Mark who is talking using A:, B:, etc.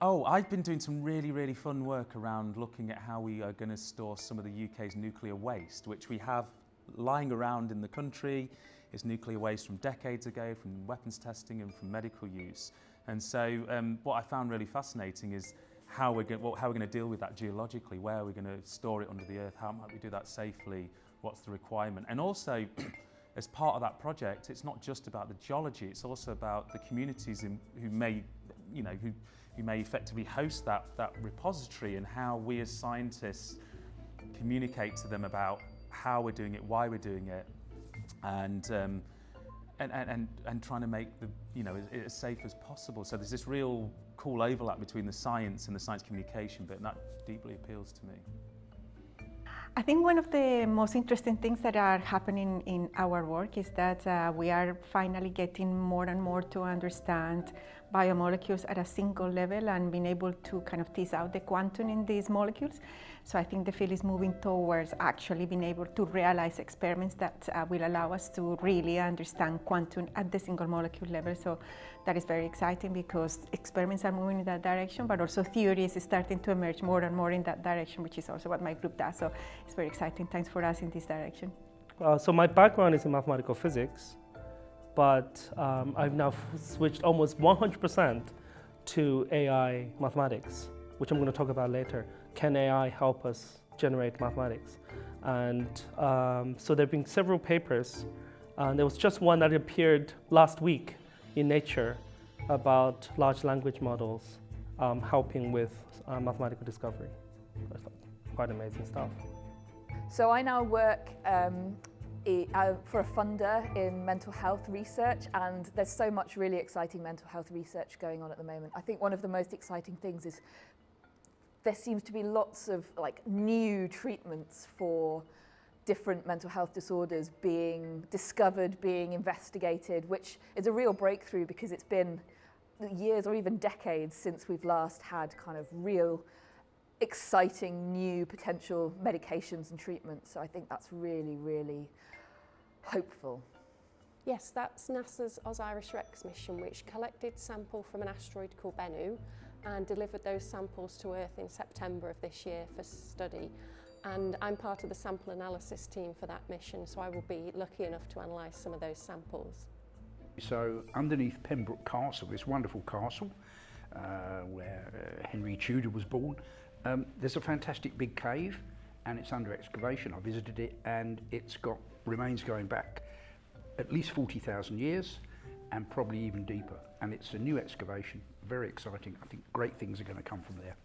A: Oh, I've been doing some really fun work around looking at how we are going to store some of the UK's nuclear waste, which we have lying around in the country. It's nuclear waste from decades ago, from weapons testing and from medical use. And so what I found really fascinating is how we're going to deal with that geologically. Where are we going to store it under the earth? How might we do that safely? What's the requirement? And also, as part of that project, it's not just about the geology, it's also about the communities who may effectively host that repository, and how we as scientists communicate to them about how we're doing it, why we're doing it, and trying to make it as safe as possible. So there's this real cool overlap between the science and the science communication bit, and that deeply appeals to me.
B: I think one of the most interesting things that are happening in our work is that we are finally getting more and more to understand biomolecules at a single level and being able to kind of tease out the quantum in these molecules. So I think the field is moving towards actually being able to realize experiments that will allow us to really understand quantum at the single molecule level. So that is very exciting because experiments are moving in that direction, but also theory is starting to emerge more and more in that direction, which is also what my group does. So it's very exciting times for us in this direction.
C: So my background is in mathematical physics, but I've now switched almost 100% to AI mathematics, which I'm going to talk about later. Can AI help us generate mathematics? And so there have been several papers. There was just one that appeared last week in Nature about large language models helping with mathematical discovery. That's quite amazing stuff.
D: So I now work for a funder in mental health research, and there's so much really exciting mental health research going on at the moment. I think one of the most exciting things is there seems to be lots of new treatments for different mental health disorders being discovered, being investigated, which is a real breakthrough because it's been years or even decades since we've last had kind of real exciting new potential medications and treatments. So I think that's really hopeful.
E: Yes, that's NASA's OSIRIS-REx mission, which collected sample from an asteroid called Bennu and delivered those samples to Earth in September of this year for study. And I'm part of the sample analysis team for that mission, so I will be lucky enough to analyse some of those samples.
F: So underneath Pembroke Castle, this wonderful castle where Henry Tudor was born, there's a fantastic big cave and it's under excavation. I visited it and it's got remains going back at least 40,000 years and probably even deeper. And it's a new excavation, very exciting. I think great things are going to come from there.